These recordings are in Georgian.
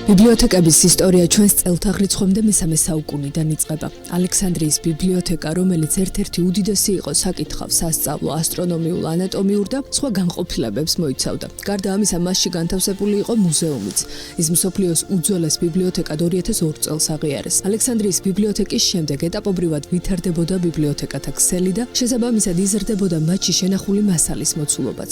ბიბლიოთეკების ისტორია ჩვენს წელთაღრიცხვამდე მესამე საუკუნიდან იწყება. ალექსანდრიის ბიბლიოთეკა, რომელიც ერთ-ერთი უდიდესი იყო საკითხავ, სასწავლო, ასტრონომიულ, ანატომიურ და სხვა განყოფილებებს მოიცავდა. გარდა ამისა, მასში განთავსებული იყო მუზეუმიც. ის მსოფლიოს უძველეს ბიბლიოთეკად 2002 წელს აღიარეს. ალექსანდრიის ბიბლიოთეკის შემდეგ ეტაპობრივად ვითარდებოდა ბიბლიოთეკათა ქსელი და შესაბამისად იზრდებოდა მათში შენახული მასალის მოცულობაც.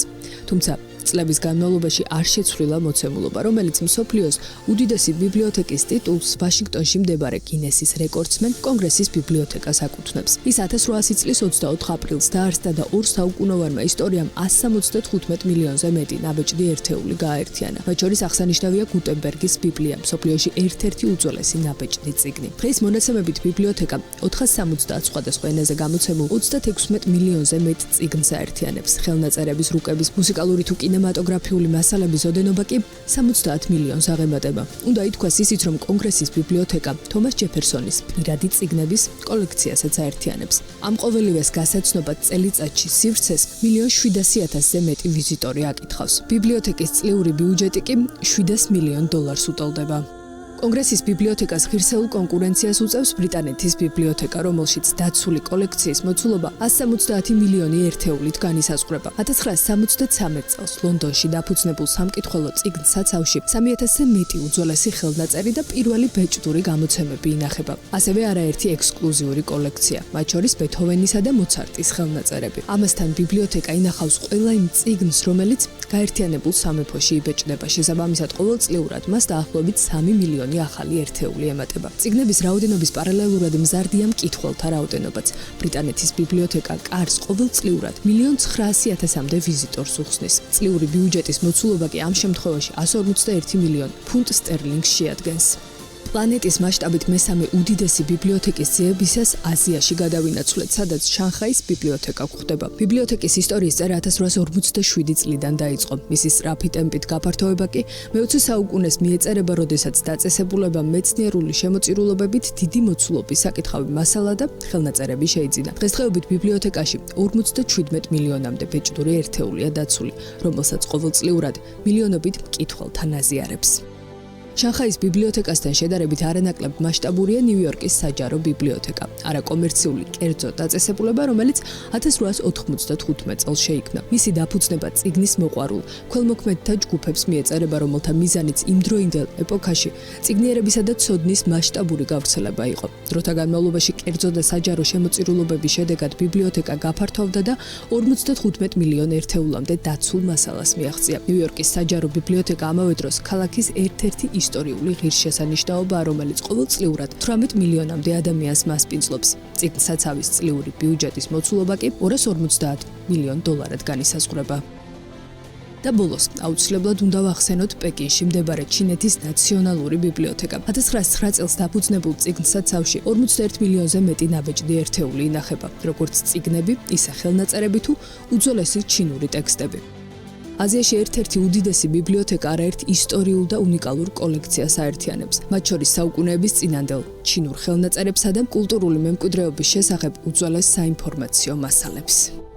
თუმცა წლების განმავლობაში არ შეცვლილა მოცემულობა, რომელიც მსოფლიოს უდიდესი ბიბლიოთეკის ტიტულს ვაშინგტონში მდებარე გინესის რეკორდსმენ კონგრესის ბიბლიოთეკას აკუთვნებს. ის 1800 წლის 24 აპრილს დაარსდა და 2 საუკუნოვანმა ისტორიამ 175 მილიონზე მეტი ნაბეჭდი ერთეული გააერთიანა. მათ შორის აღსანიშნავია გუტენბერგის ბიბლია, მსოფლიოში ერთ-ერთი უძველესი ნაბეჭდი წიგნი. დღეს მონაცემებით ბიბლიოთეკა 470 სხვადასხვა ენაზე გამოცემულ 36 მილიონზე მეტ წიგნს აერთიანებს. ხელნაწერების, რუკების, მუსიკალური თუ კინემატოგრაფიული მასალების ოდენობა კი 70 მილიონს აღემატება. უნდა ითქვას ისიც, რომ კონგრესის ბიბლიოთეკა თომას ჯეფერსონის პირადი წიგნების კოლექციასაც აერთიანებს. ამ ყოველივეს გასაცნობად წელიწადში სივრცეს 1,700,000-ზე მეტი ვიზიტორი აკითხავს. ბიბლიოთეკის წლიური ბიუჯეტი კი $700 მილიონ უტოლდება. კონგრესის ბიბლიოთეკას ღირსეულ კონკურენციას უწევს ბრიტანეთის ბიბლიოთეკა, რომელშიც დაცული კოლექციის მოცულობა 170 მილიონი ერთეულით განისაზღვრება. 1973 წელს ლონდონში დაფუძნებულ სამკითხველო წიგნ საცავში 3000-ზე მეტი უძველესი ხელნაწერი და პირველი ბეჭდური გამოცემები ინახება. ასევე არაერთი ექსკლუზიური კოლექცია, მათ შორის ბეთჰოვენისა და მოცარტის ხელნაწერები. ამასთან ბიბლიოთეკა ინახავს ყველა იმ წიგნს, რომელიც გაერთიანებულ სამეფოში იბეჭდება. შესაბამისად, ყოველწლიურად მას დაახლოებით 3 მილიონი ახალი ერთეული ემატება. წიგნების რაოდენობის პარალელურად მზარდია მკითხველთა რაოდენობაც. ბრიტანეთის ბიბლიოთეკა კარს ყოველწლიურად 1,900,000-მდე ვიზიტორს უხსნის. წლიური ბიუჯეტის მოცულობა კი ამ შემთხვევაში 151 მილიონ ფუნტ სტერლინგს შეადგენს. პლანეტის მასშტაბით მესამე უდიდესი ბიბლიოთეკის ძიებისას აზიაში გადავინაცვლეთ, სადაც შანხაის ბიბლიოთეკა გვხვდება. ბიბლიოთეკის ისტორიის წერა 1847 წლიდან დაიწყო. მისი სწრაფი ტემპით გაფართოება კი მე-20 საუკუნეს მიეწერება, როდესაც დაწესებულებამ მეცნიერული შემოწირულობებით დიდი მოცულობის საკითხავი მასალა და ხელნაწერები შეიძინა. დღესდღეობით ბიბლიოთეკაში 57 მილიონამდე ბეჭდური ერთეულია დაცული, რომელსაც ყოველწლიურად მილიონობით მკითხველთან აზიარებს. შანხაის ბიბლიოთეკასთან შედარებით არანაკლებ მასშტაბურია ნიუ-იორკის საჯარო ბიბლიოთეკა, არაკომერციული კერძო დაწესებულება, რომელიც 1895 წელს შეიქმნა. მისი დაფუძნება წიგნის მოყვარულ ქველმოქმედთა ჯგუფებს მიეწერება, რომელთა მიზანიც იმდროინდელ ეპოქაში წიგნიერებისა და ცოდნის მასშტაბური გავრცელება იყო. დროთა განმავლობაში კერძო და საჯარო შემოწირულობების შედეგად ბიბლიოთეკა გაფართოვდა და 55 მილიონ ერთეულამდე დაცულ მასალას მიაღწია. ნიუ-იორკის საჯარო ბიბლიოთეკა ამავე დროს ქალაქის ერთ-ერთი ისტორიული ღირსშესანიშნაობაა, რომელიც ყოველწლიურად 18 მილიონამდე ადამიანს მასპინძლობს. წიგნსაცავის წლიური ბიუჯეტის მოცულობა კი $250 მილიონ განისაზღვრება. და ბოლოს, აუცილებლად უნდა ვახსენოთ პეკინში მდებარე ჩინეთის ნაციონალური ბიბლიოთეკა. 1909 წელს დაფუძნებულ წიგნსაცავში 41 მილიონზე მეტი ნაბეჭდი ერთეული ინახება, როგორც წიგნები, ისე ხელნაწერები თუ უძველესი ჩინური ტექსტები. აზიაში ერთ-ერთი უდიდესი ბიბლიოთეკა არაერთ ისტორიულ და უნიკალურ კოლექციას აერთიანებს, მათ შორის საუკუნეების წინანდელ ჩინურ ხელნაწერებსა და კულტურული მემკვიდრეობის შესახებ უძველეს საინფორმაციო მასალებს.